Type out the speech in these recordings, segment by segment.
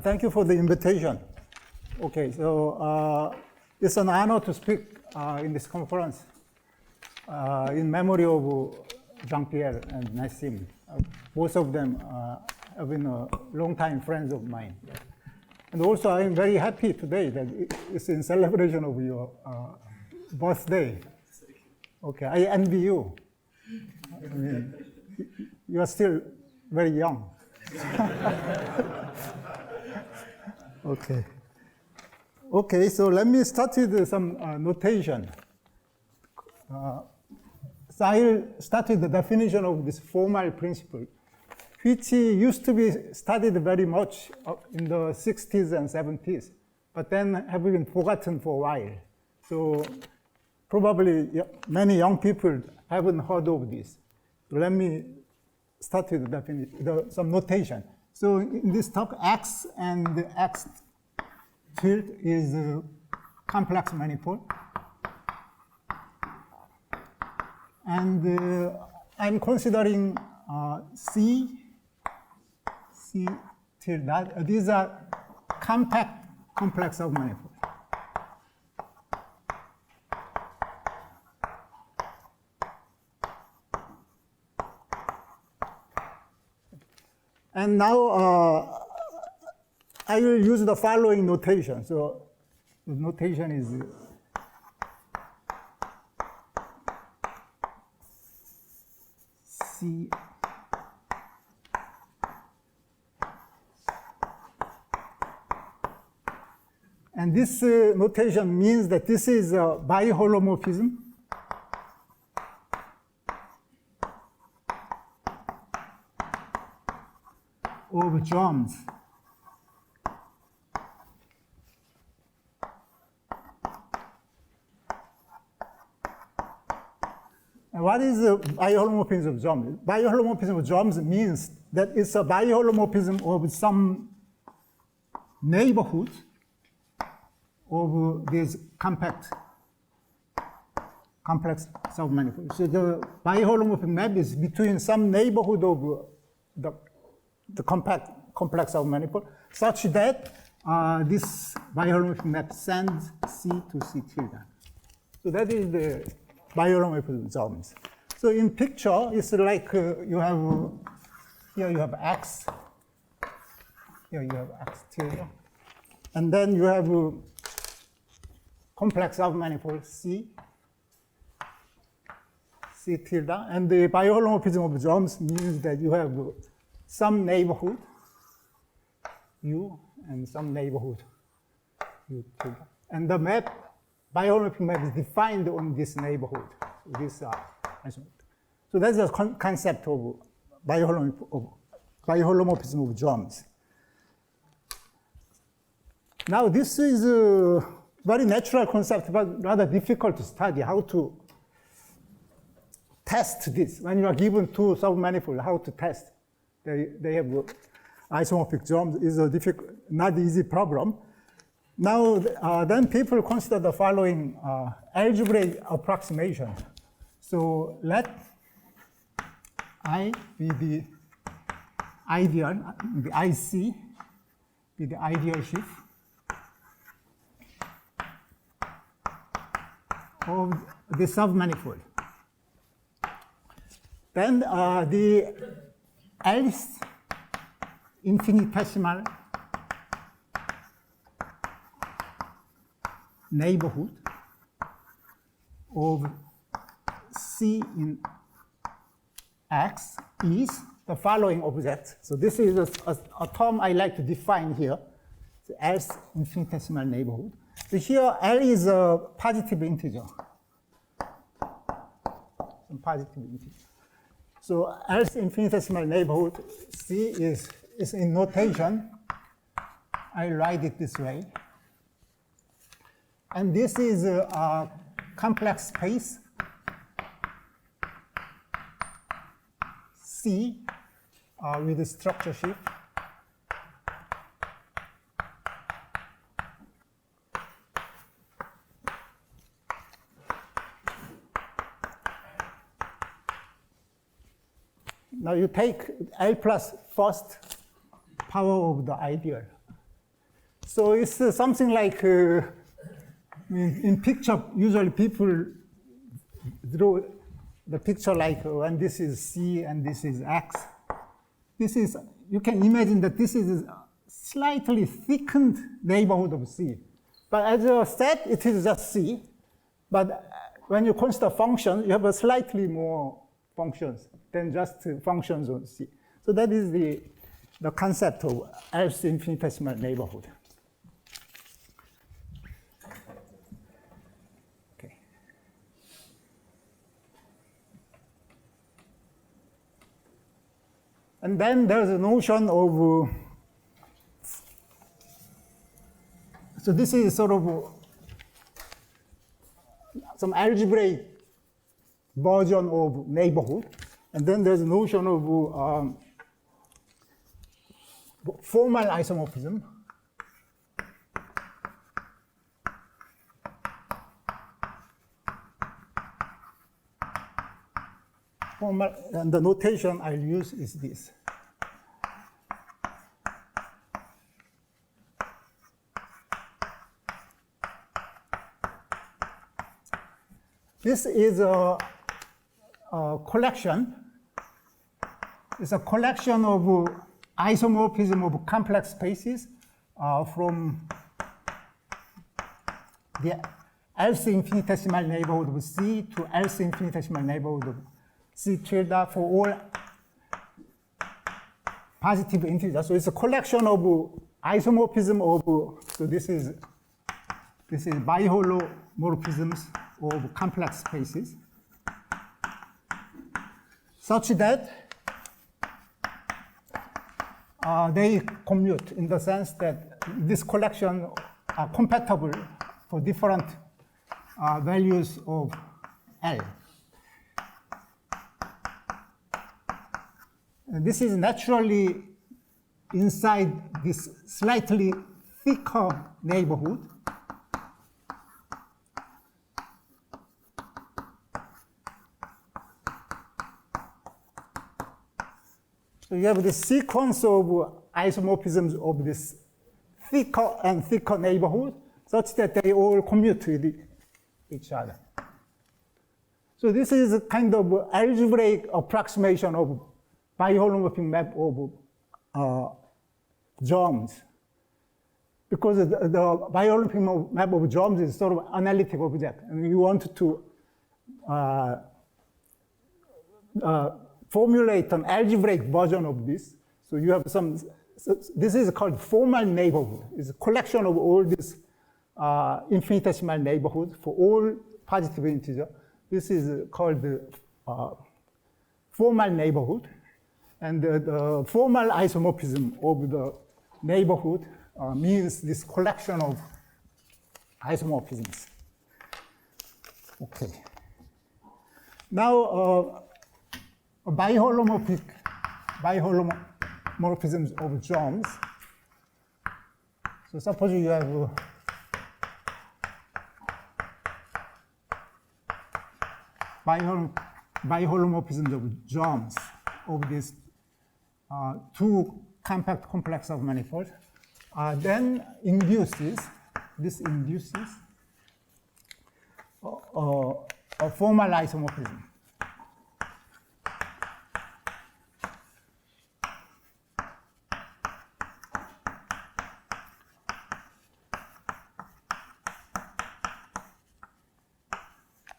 Thank you for the invitation. Okay, so it's an honor to speak in this conference in memory of Jean-Pierre and Nassim. Both of them have been long-time friends of mine. And also, I'm very happy today that it's in celebration of your birthday. Okay, I envy you. I mean, you are still very young. Okay. Okay, so let me start with some notation. So I'll start with the definition of this formal principle, which used to be studied very much in the 60s and 70s, but then have been forgotten for a while. So probably many young people haven't heard of this. So let me start with the definition, some notation. So in this talk, X and the X tilde is a complex manifold. And I'm considering C tilde. These are compact complex submanifold. And now I will use the following notation. So the notation is C. And this notation means that this is a biholomorphism of germs. And what is the biholomorphism of germs? Biholomorphism of germs means that it's a biholomorphism of some neighborhood of these complex submanifolds. So the biholomorphic map is between some neighborhood of the complex submanifold, such that this biholomorphic map sends C to C tilde. So that is the biholomorphism of germs. So in picture, it's like you have, here you have X, here you have X tilde, and then you have complex submanifold C tilde, and the biholomorphism of germs means that you have some neighborhood U and some neighborhood U tilde. And the map, biholomorphic map, is defined on this neighborhood. So that's the concept of biholomorphism of germs. Now this is a very natural concept, but rather difficult to study. How to test this when you are given two submanifolds? How to test? They have isomorphic germs is a difficult, not easy problem. Now, then people consider the following algebraic approximation. So let I be the ideal, the IC be the ideal sheaf of the submanifold. Then the else infinitesimal neighborhood of C in X is the following object. So this is a term I like to define here, the else infinitesimal neighborhood. So here L is a positive integer. Some positive integer. So else infinitesimal neighborhood C is in notation. I write it this way. And this is a complex space C with a structure sheaf. Now you take L plus first power of the ideal. So it's something like, in picture, usually people draw the picture like when this is C and this is X. This is, you can imagine that this is a slightly thickened neighborhood of C. But as a set, it is just C. But when you consider functions, you have a slightly more functions than just functions on C. So that is the concept of else infinitesimal neighborhood. Okay. And then there's a notion of, so this is sort of some algebraic version of neighborhood. And then there's a notion of formal isomorphism. Formal, and the notation I'll use is this. This is a collection. It's a collection of isomorphism of complex spaces from the else infinitesimal neighborhood of C to else infinitesimal neighborhood of C tilde for all positive integers. So it's a collection of isomorphism of, so this is biholomorphisms of complex spaces, such that they commute in the sense that this collection are compatible for different values of L. And this is naturally inside this slightly thicker neighborhood. So you have this sequence of isomorphisms of this thicker and thicker neighborhood such that they all commute with each other. So this is a kind of algebraic approximation of biholomorphic map of germs. Because the biholomorphic map of germs is sort of analytic object, and you want to formulate an algebraic version of this. So you have some, so this is called formal neighborhood. It's a collection of all these infinitesimal neighborhoods for all positive integer. This is called the formal neighborhood. And the formal isomorphism of the neighborhood means this collection of isomorphisms. Okay. Now, biholomorphisms of germs. So suppose you have biholomorphisms of germs of these two compact complex of manifolds, then this induces a formal isomorphism.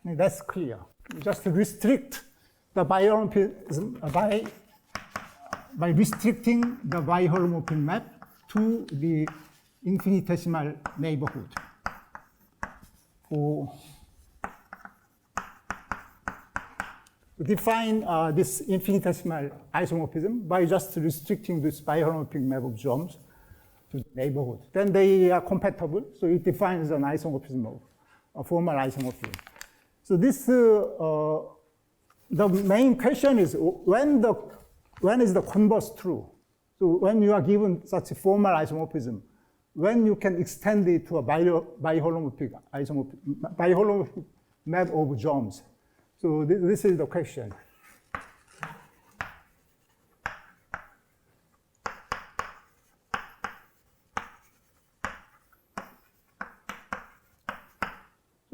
That's clear. Just restrict the biholomorphism by restricting the biholomorphic map to the infinitesimal neighborhood. To define this infinitesimal isomorphism by just restricting this biholomorphic map of germs to the neighborhood. Then they are compatible, so it defines an isomorphism of a formal isomorphism. So this, the main question is when is the converse true? So when you are given such a formal isomorphism, when you can extend it to a biholomorphic map of germs. So this is the question.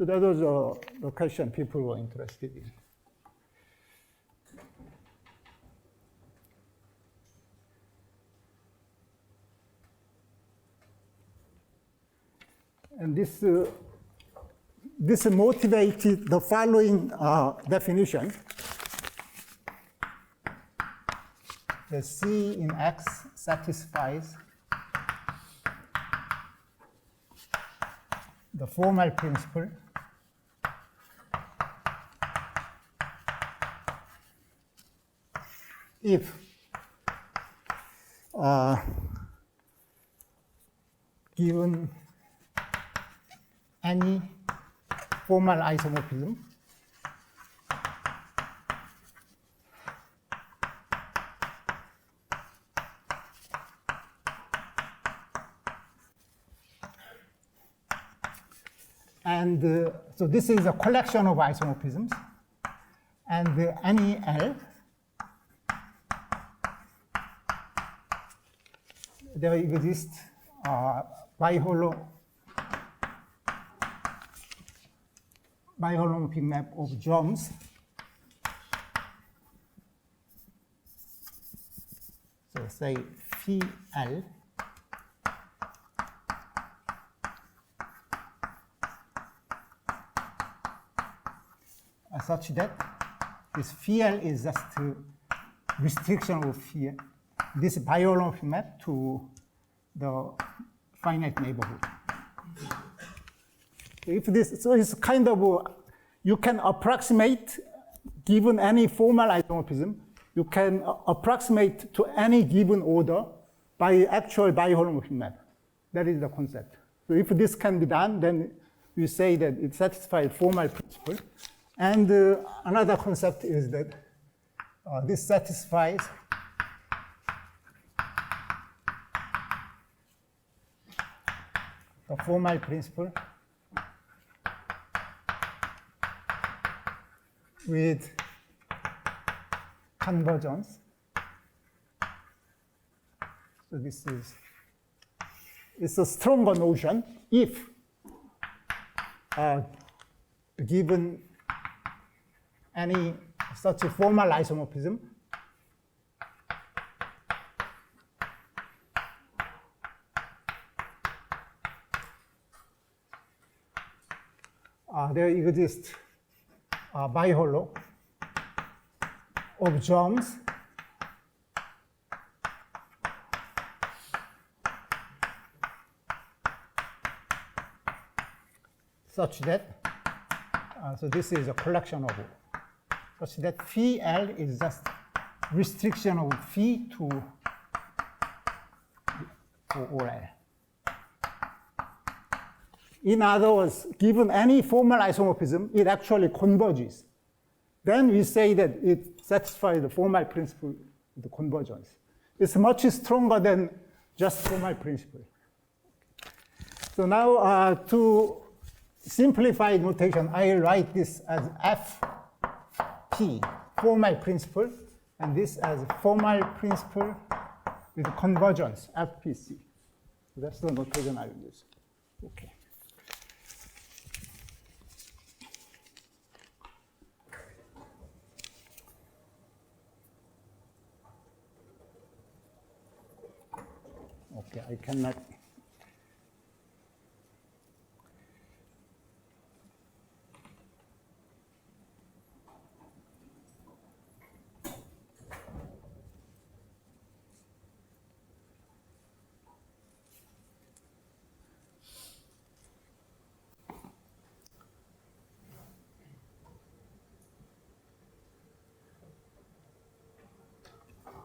So that was the question people were interested in. And this motivated the following definition. The C in X satisfies the formal principle if given any formal isomorphism and so this is a collection of isomorphisms, and any L there exists biholomorphic map of germs. So say phi L such that this phi L is just a restriction of phi L, this biholomorphic map to the finite neighborhood. If this, so it's kind of, you can approximate, given any formal isomorphism, you can approximate to any given order by actual biholomorphic map. That is the concept. So if this can be done, then we say that it satisfies formal principle. And another concept is that this satisfies the formal principle with convergence. So this is, it's a stronger notion if given any such a formal isomorphism there exists biholo of germs such that, so this is a collection of, such that phi L is just restriction of phi to all L. In other words, given any formal isomorphism, it actually converges. Then we say that it satisfies the formal principle of the convergence. It's much stronger than just formal principle. So now to simplify notation, I write this as FP, formal principle, and this as formal principle with convergence, FPC. So that's the notation I will use. Okay. Okay, I cannot.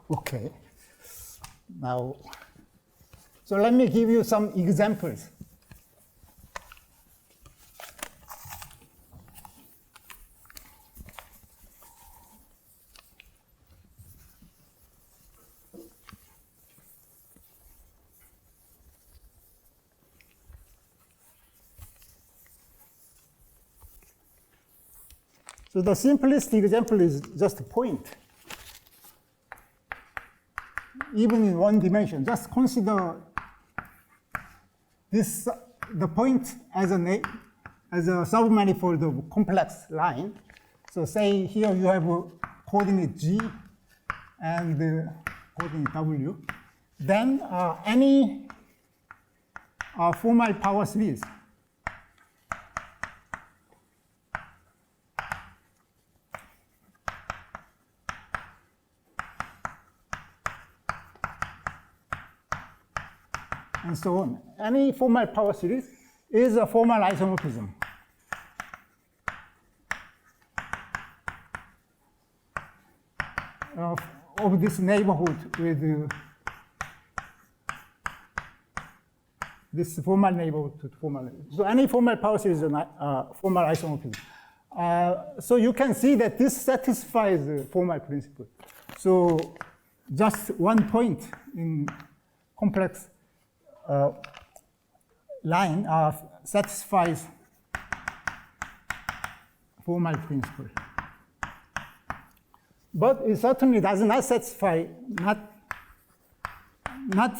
Okay, now, so let me give you some examples. So the simplest example is just a point. Even in one dimension, just consider this, the point as as a submanifold of complex line. So say here you have a coordinate G and the coordinate W. Then any formal power series and so on. Any formal power series is a formal isomorphism. Of this neighborhood with this formal neighborhood to formal. So any formal power series is a formal isomorphism. So you can see that this satisfies the formal principle. So just one point in complex line satisfies formal principle. But it certainly does not satisfy not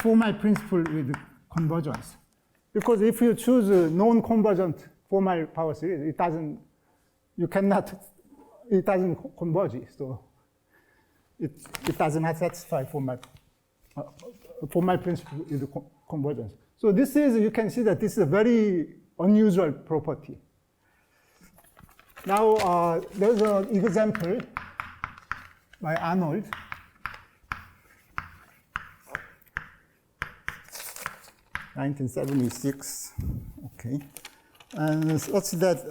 formal principle with convergence. Because if you choose a non-convergent formal power series, it doesn't converge. So it does not satisfy formal principle with convergence. So this is, you can see that this is a very unusual property. Now, there's an example by Arnold. (1976), okay. And such that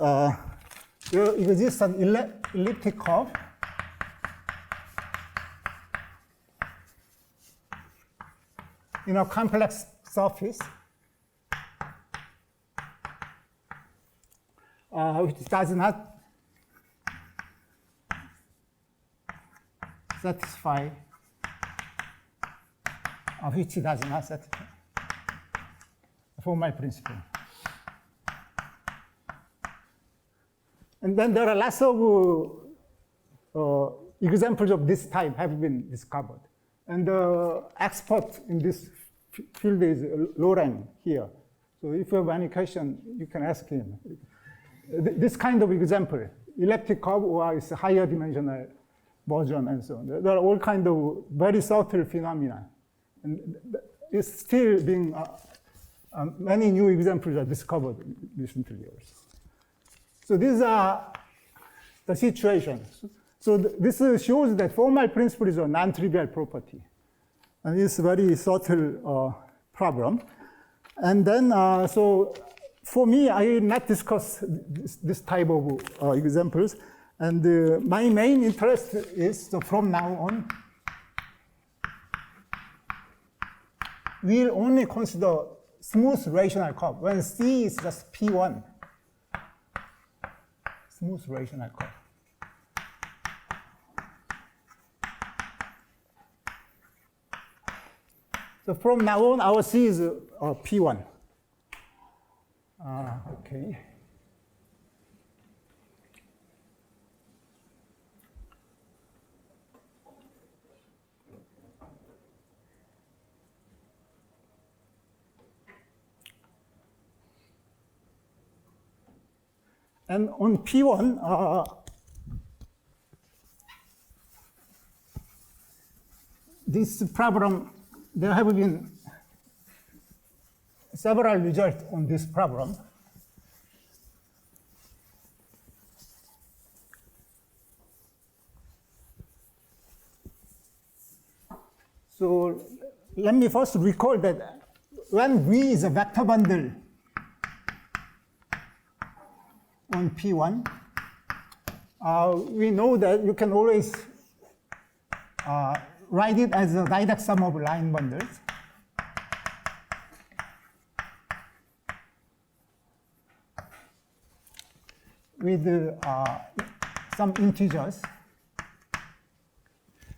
there exists an elliptic curve in a complex surface which does not satisfy, which does not satisfy formal principle. And then there are lots of examples of this type have been discovered. And the expert in this field is Lauren here. So if you have any question, you can ask him. This kind of example, elliptic curve or its higher dimensional version and so on. There are all kinds of very subtle phenomena. And it's still being, many new examples are discovered recently also. So these are the situations. So this shows that formal principle is a non-trivial property. And it's a very subtle problem. And then, so for me, I will not discuss this type of examples. And my main interest is, so from now on, we'll only consider smooth rational curve when C is just P1. Smooth rational curve. So from now on, our C is P1. Okay. And on P1, this problem, there have been several results on this problem. So let me first recall that when V is a vector bundle on P1, we know that you can always write it as a direct sum of line bundles. With some integers.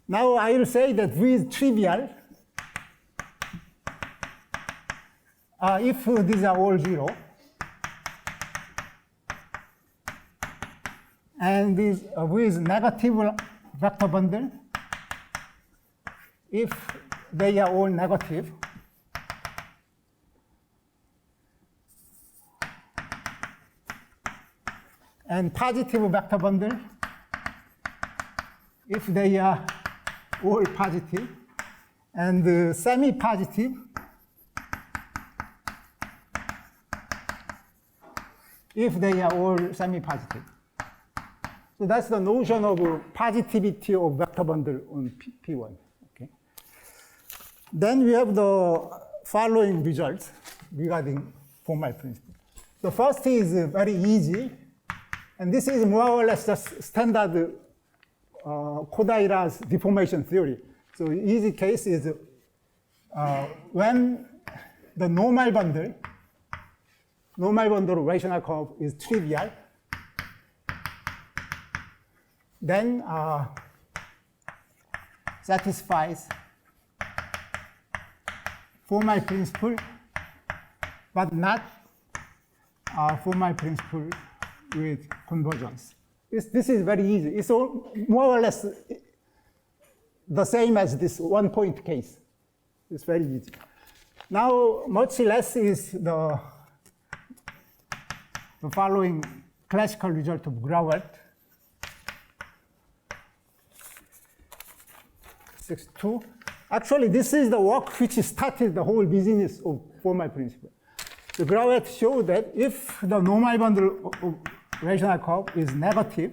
Now I will say that V is trivial if these are all 0. And this V is negative vector bundle if they are all negative. and positive vector bundle if they are all positive, and semi-positive if they are all semi-positive. So that's the notion of positivity of vector bundle on P1. Okay. Then we have the following results regarding formal principle. The first is very easy, and this is more or less just standard Kodaira's deformation theory. So easy case is when the normal bundle rational curve is trivial, then satisfies formal principle, but not formal principle with convergence. This is very easy. It's all, more or less the same as this one-point case. It's very easy. Now, much less is the following classical result of Grauert. 6.2. Actually, this is the work which started the whole business of formal principle. The Grauert showed that if the normal bundle of rational curve is negative,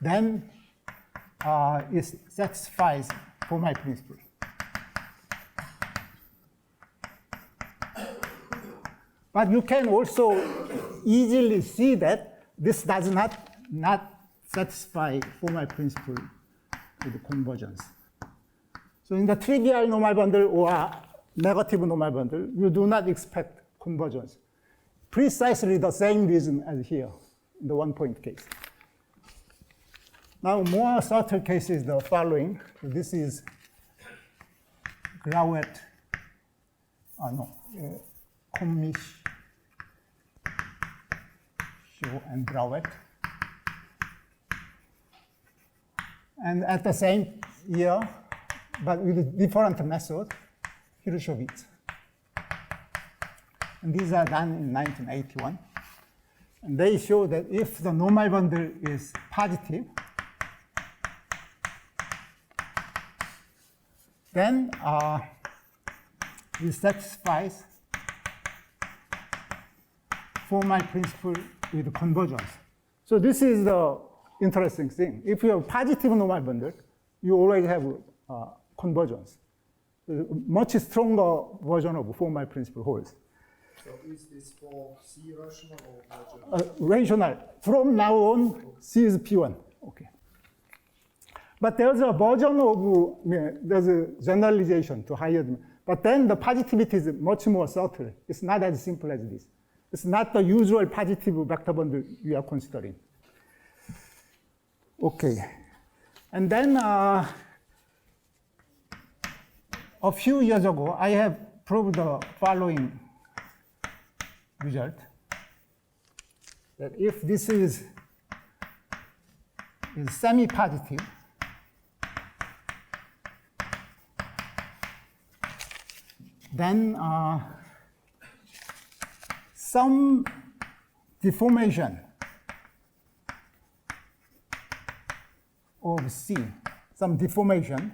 then it satisfies formal principle. But you can also easily see that this does not satisfy formal principle with convergence. So in the trivial normal bundle or negative normal bundle, you do not expect convergence. Precisely the same reason as here in the one-point case. Now, more subtle case is the following. So this is Grauert, Commish, Shaw, and Grauert. And at the same year, but with a different method, Hirschowitz. And these are done in 1981. And they show that if the normal bundle is positive, then it satisfies formal principle with convergence. So this is the interesting thing. If you have positive normal bundle, you always have convergence. Much stronger version of formal principle holds. So is this for C rational or rational? Rational. From now on, C is P1. Okay. But there's a version of, there's a generalization to higher, but then the positivity is much more subtle. It's not as simple as this. It's not the usual positive vector bundle we are considering. Okay. And then a few years ago, I have proved the following result. That if this is semi-positive, then some deformation of C, some deformation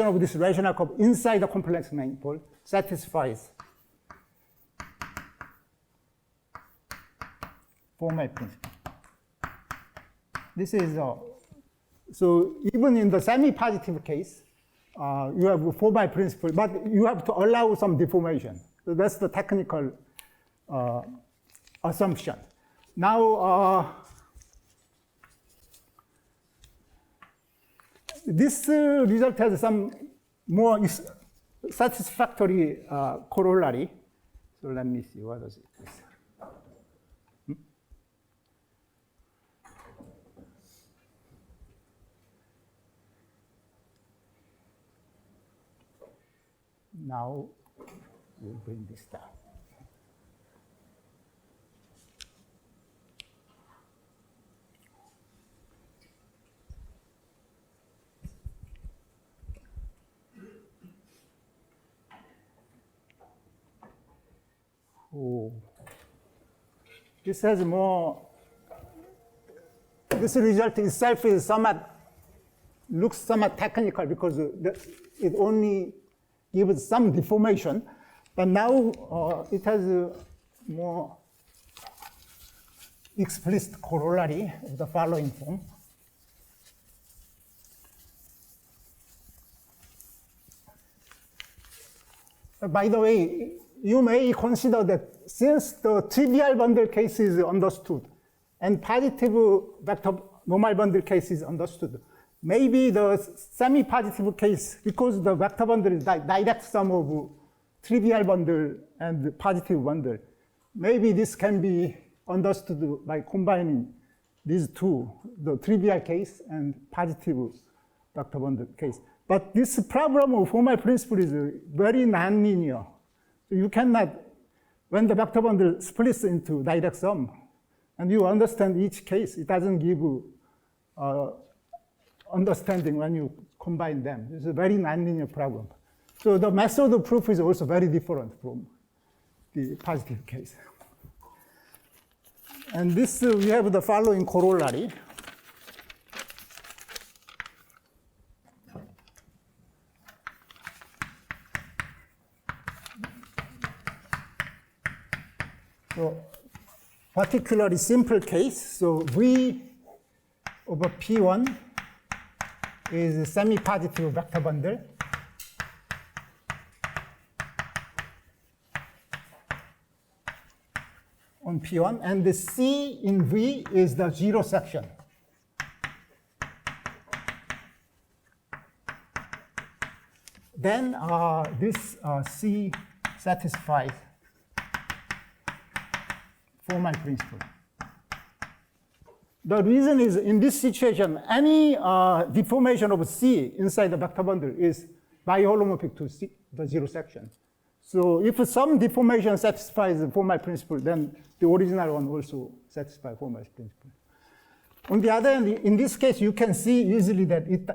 of this rational curve inside the complex manifold satisfies formal principle. This is so even in the semi-positive case, you have a formal principle, but you have to allow some deformation. So that's the technical assumption. Now, this result has some more satisfactory corollary. So let me see, what does it say? Now, we'll bring this down. Oh. This has more, this result itself is looks somewhat technical because it only gives some deformation, but now it has a more explicit corollary of the following form. By the way, you may consider that since the trivial bundle case is understood and positive vector normal bundle case is understood, maybe the semi-positive case, because the vector bundle is direct sum of trivial bundle and positive bundle, maybe this can be understood by combining these two, the trivial case and positive vector bundle case. But this problem of formal principle is very nonlinear. So you cannot, when the vector bundle splits into direct sum, and you understand each case, it doesn't give understanding when you combine them. It's a very nonlinear problem. So the method of proof is also very different from the positive case. And this, we have the following corollary. So particularly simple case, so V over P1 is a semi-positive vector bundle. On P1, and the C in V is the zero section. Then this C satisfies formal principle. The reason is in this situation, any deformation of C inside the vector bundle is biholomorphic to C, the zero section. So if some deformation satisfies the formal principle, then the original one also satisfies formal principle. On the other hand, in this case, you can see easily that it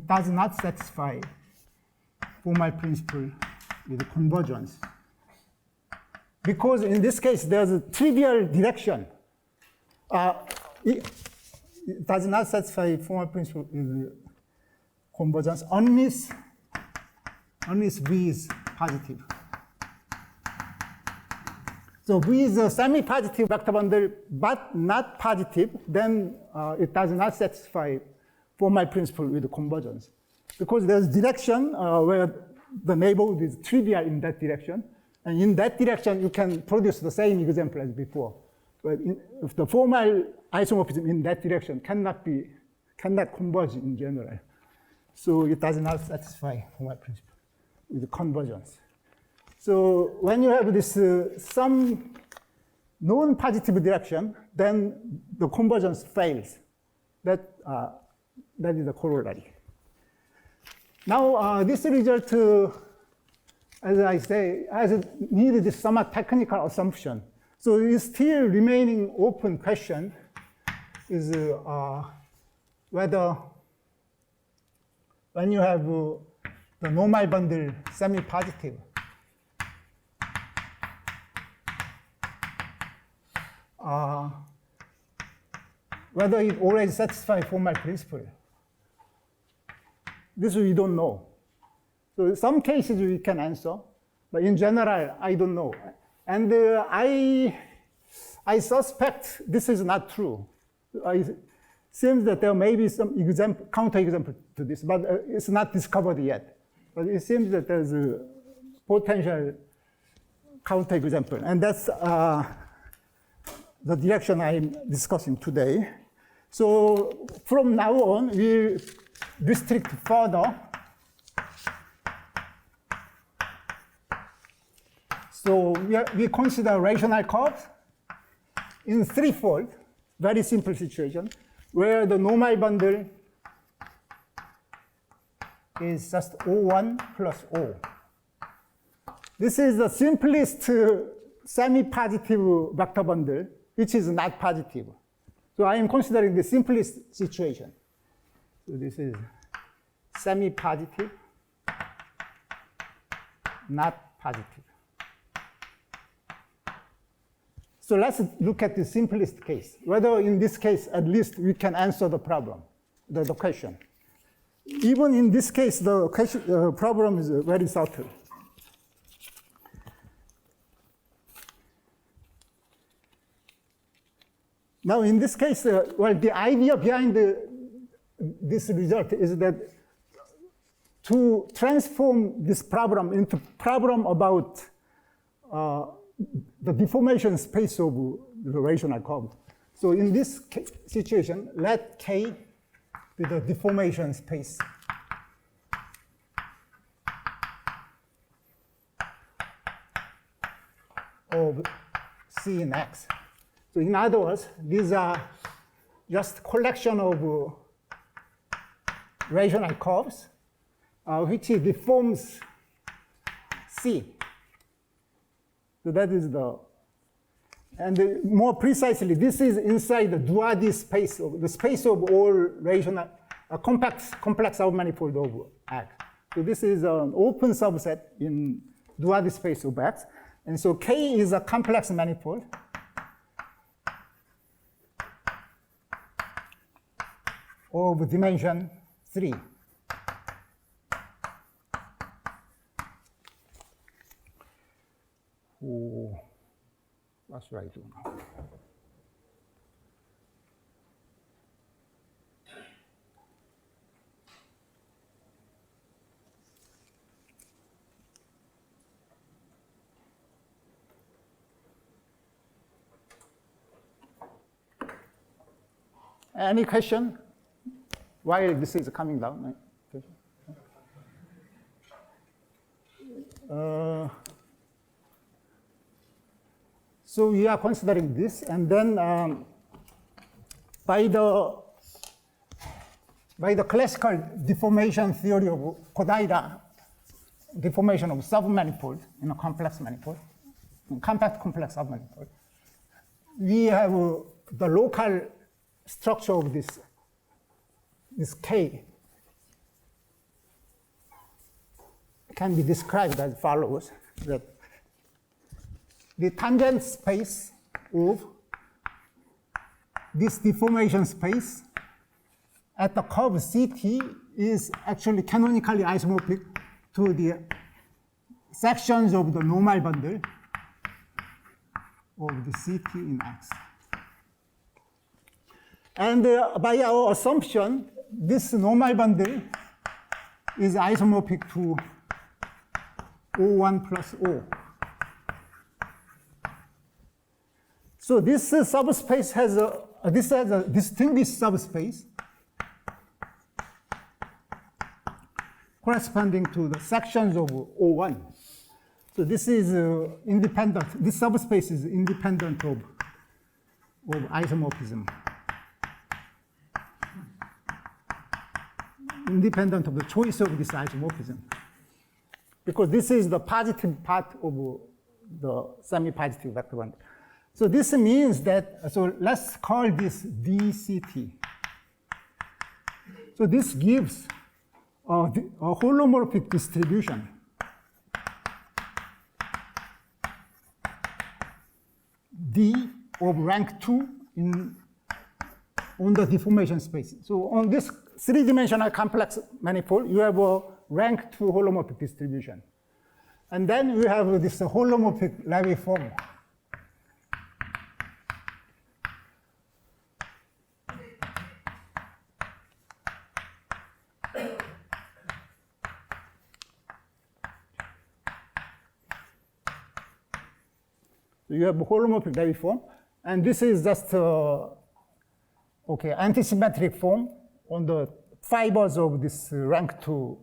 does not satisfy formal principle with convergence. Because in this case, there's a trivial direction. It does not satisfy formal principle with convergence unless V is positive. So V is a semi-positive vector bundle, but not positive, then it does not satisfy formal principle with convergence. Because there's direction where the neighborhood is trivial in that direction. And in that direction, you can produce the same example as before. But if the formal isomorphism in that direction cannot converge in general. So it does not satisfy formal principle with convergence. So when you have this some non-positive direction, then the convergence fails. That is the corollary. Now this result, as I say, has needed this somewhat technical assumption. So the still remaining open question is whether when you have the normal bundle semi-positive, whether it already satisfies formal principle. This we don't know. So in some cases we can answer, but in general, I don't know. And I suspect this is not true. It seems that there may be some counterexample to this, but it's not discovered yet. But it seems that there's a potential counterexample, and that's the direction I'm discussing today. So from now on, we restrict further. So we consider rational curves in threefold, very simple situation, where the normal bundle is just O1 plus O. This is the simplest semi-positive vector bundle, which is not positive. So I am considering the simplest situation. So this is semi-positive, not positive. So let's look at the simplest case. Whether in this case, at least we can answer the problem, the question. Even in this case, the question, problem is very subtle. Now, in this case, well, the idea behind this result is that to transform this problem into problem about the deformation space of the rational curve. So in this situation, let K be the deformation space of C in X. So in other words, these are just collection of rational curves which deforms C. So that is and more precisely, this is inside the Duadi space, the space of all rational, complex submanifold of X. So this is an open subset in Duadi space of X. And so K is a complex manifold of dimension 3. Oh, what should I do now? Any question? Why this is coming down? So we are considering this, and then by the classical deformation theory of Kodaira, deformation of submanifold in a complex manifold, compact complex submanifold, we have the local structure of this K can be described as follows: that the tangent space of this deformation space at the curve CT is actually canonically isomorphic to the sections of the normal bundle of the CT in X. And by our assumption, this normal bundle is isomorphic to O1 plus O. So this subspace has a distinguished subspace corresponding to the sections of O1. So this is independent. This subspace is independent of isomorphism, independent of the choice of this isomorphism, because this is the positive part of the semi-positive vector bundle. So this means that, so let's call this dCT. So this gives a holomorphic distribution D of rank 2 on the deformation space. So on this three-dimensional complex manifold, you have a rank 2 holomorphic distribution. And then you have this holomorphic Levy form. So you have a holomorphic Levy form, and this is just antisymmetric form on the fibers of this rank 2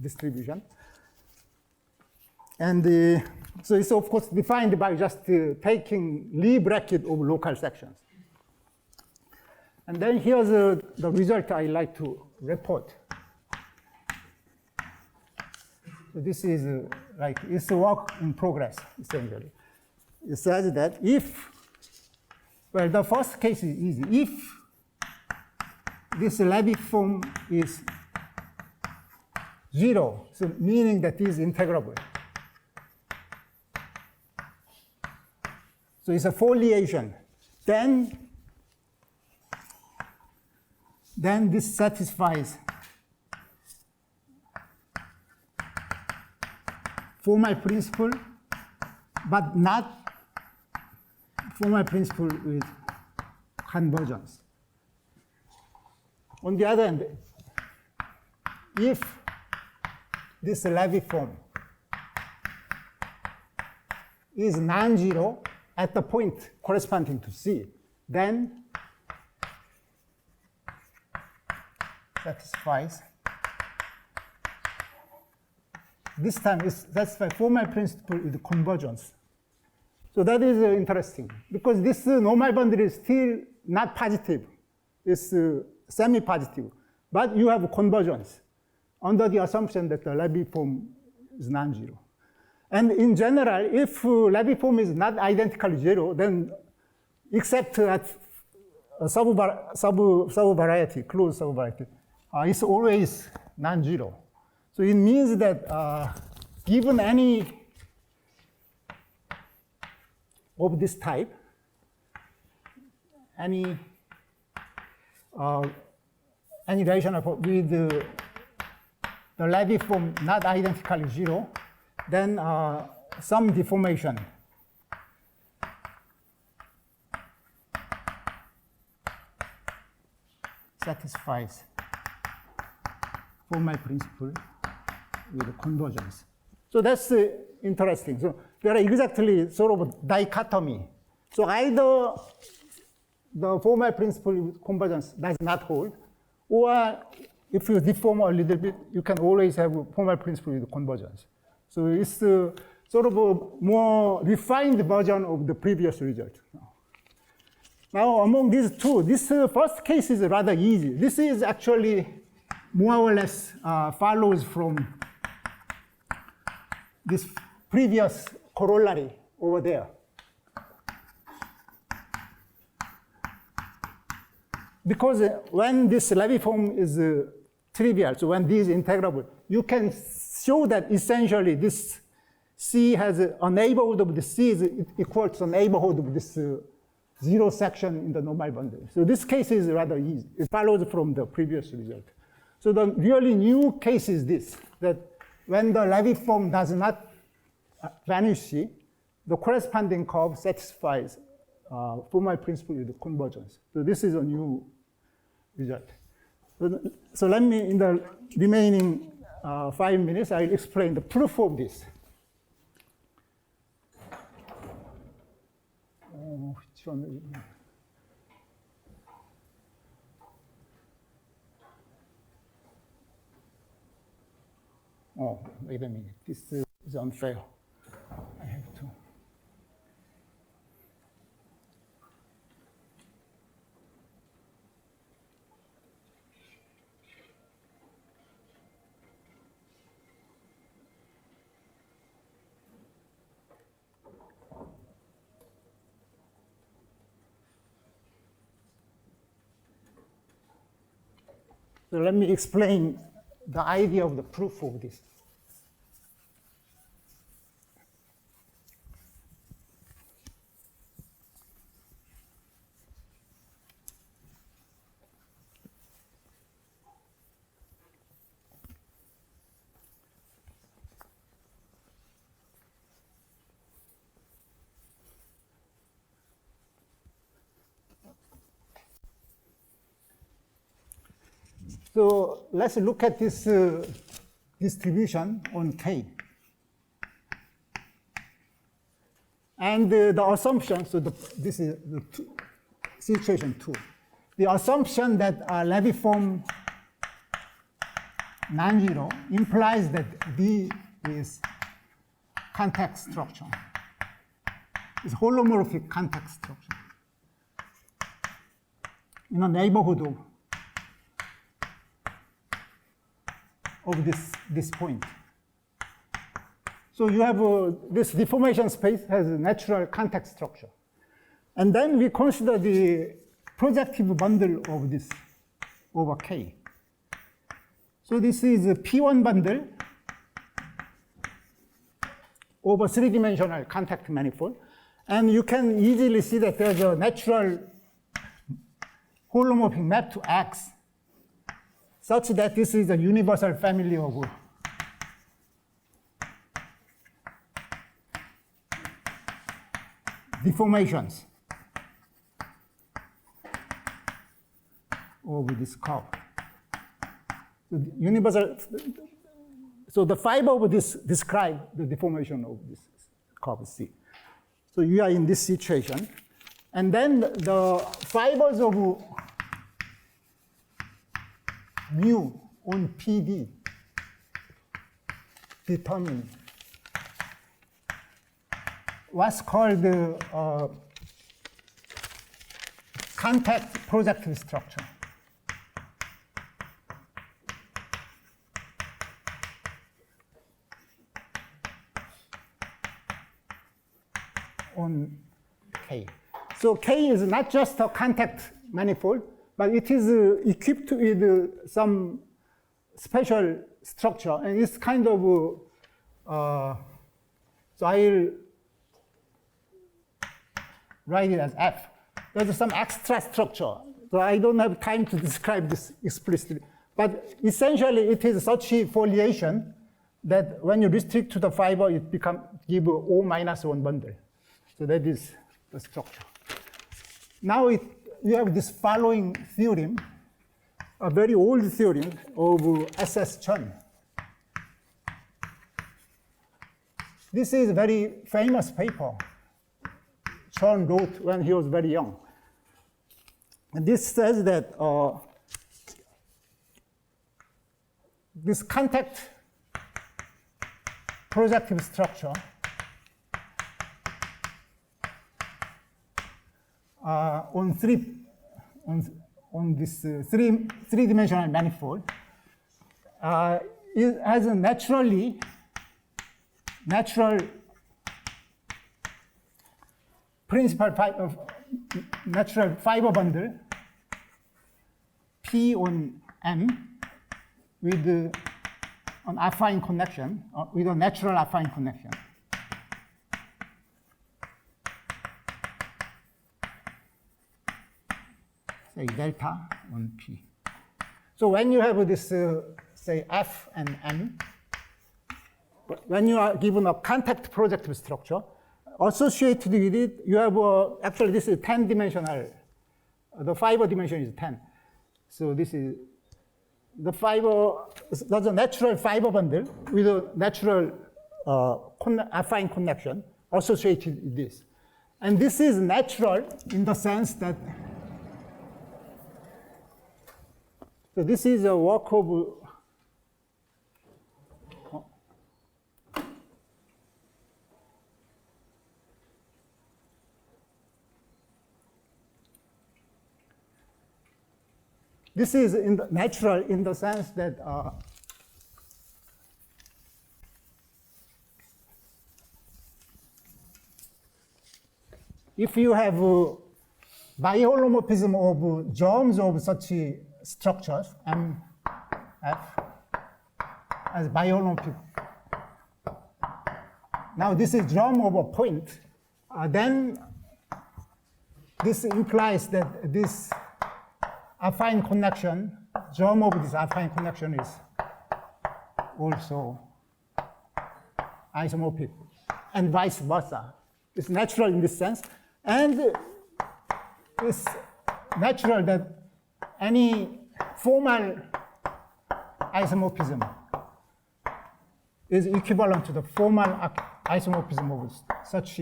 distribution. And so it's of course defined by just taking Lie bracket of local sections. And then here's the result I like to report. So this is it's a work in progress, essentially. It says that if, well, the first case is easy. If this Levy form is 0, so meaning that it is integrable. So it's a foliation. Then this satisfies formal principle, but not formal principle with convergence. On the other hand, if this Levy form is non-zero at the point corresponding to C, then satisfies, this time it satisfies formal principle with convergence. So that is interesting, because this normal boundary is still not positive. It's semi-positive, but you have convergence under the assumption that the Levy form is non-zero. And in general, if Levy form is not identically zero, then except at a sub-variety, closed sub-variety, it's always non-zero. So it means that given any of this type, any rational form with the Levy form not identically zero, then some deformation satisfies formal principle with convergence. So that's interesting. So there are exactly sort of a dichotomy. So either the formal principle with convergence does not hold, or if you deform a little bit, you can always have a formal principle with convergence. So it's sort of a more refined version of the previous result. Now, among these two, this first case is rather easy. This is actually more or less follows from this previous corollary over there. Because when this Levy form is trivial, so when D is integrable, you can show that essentially this C has a neighborhood of the C is equal to the neighborhood of this zero section in the normal boundary. So this case is rather easy. It follows from the previous result. So the really new case is this, that when the Levy form does not vanish C, the corresponding curve satisfies formal principle with convergence. So this is a new result. So let me, in the remaining 5 minutes, I'll explain the proof of this. Oh, which one? Oh, wait a minute. This is unfair. I have to. So let me explain the idea of the proof of this. So let's look at this distribution on K. And the assumption, so this is the situation 2. The assumption that Levy form non-zero implies that D is context structure. It's holomorphic context structure in a neighborhood of this point. So you have this deformation space has a natural context structure. And then we consider the projective bundle of this over K. So this is a P1 bundle over three-dimensional contact manifold. And you can easily see that there's a natural holomorphic map to X such that this is a universal family of deformations of this curve. So the universal, so the fiber of this describe the deformation of this curve C. So you are in this situation. And then the fibers of mu on PD determine what's called the contact projective structure. On K. So K is not just a contact manifold, but it is equipped with some special structure, and it's kind of, so I'll write it as F. There's some extra structure, so I don't have time to describe this explicitly. But essentially, it is such a foliation that when you restrict to the fiber, it give O minus 1 bundle. So that is the structure. Now you have this following theorem, a very old theorem of S.S. Chun. This is a very famous paper Chun wrote when he was very young. And this says that this contact projective structure on this three-dimensional manifold it has a natural natural fiber bundle P on M with an affine connection, with a natural affine connection. Say delta on P. So when you have this, say F and M, when you are given a contact projective structure, associated with it, you have actually this is 10-dimensional. The fiber dimension is 10. So this is the fiber. There's a natural fiber bundle with a natural affine connection associated with this, and this is natural in the sense that. So this is a work of this is natural in the sense that if you have biholomorphism of germs of such structures, M, F, as biholomorphic. Now this is germ of a point. Then this implies that this affine connection, germ of this affine connection is also isomorphic, and vice versa. It's natural in this sense, and it's natural that any formal isomorphism is equivalent to the formal isomorphism of such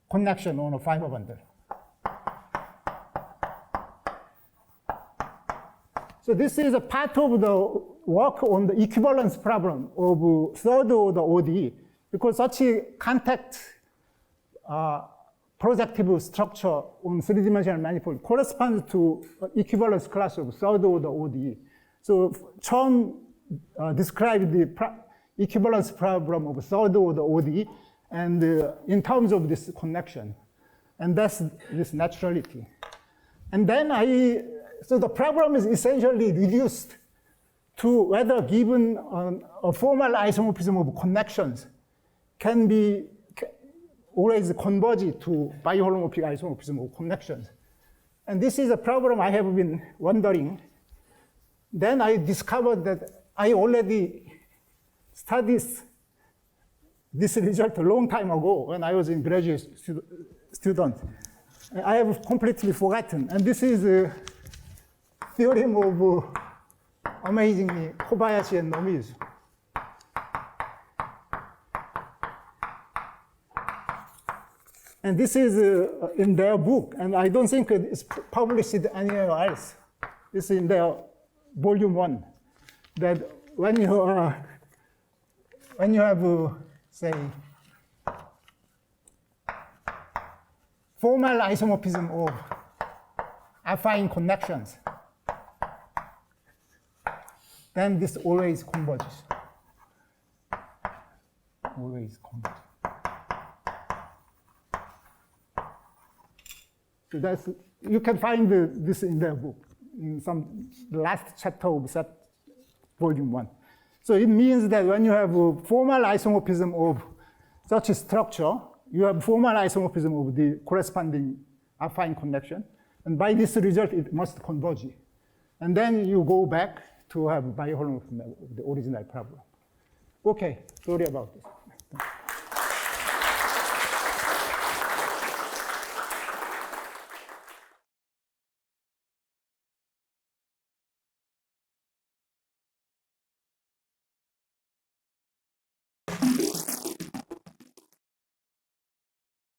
connection on a fiber bundle. So this is a part of the work on the equivalence problem of third order ODE, because such a contact projective structure on three-dimensional manifold corresponds to equivalence class of third order ODE. So Chun described the equivalence problem of third order ODE, and in terms of this connection, and that's this naturality. And then so the problem is essentially reduced to whether given a formal isomorphism of connections can be always converge to biholomorphic isomorphism or connections. And this is a problem I have been wondering. Then I discovered that I already studied this result a long time ago when I was in graduate student. I have completely forgotten. And this is a theorem of amazingly Kobayashi and Nomizu. And this is in their book, and I don't think it's published anywhere else. It's in their volume 1. That when you have, say, formal isomorphism of affine connections, then this always converges. Always converges. So that's, you can find this in their book, in the last chapter of that volume 1. So it means that when you have a formal isomorphism of such a structure, you have formal isomorphism of the corresponding affine connection. And by this result, it must converge. And then you go back to have biholomorphism of the original problem. Okay, sorry about this.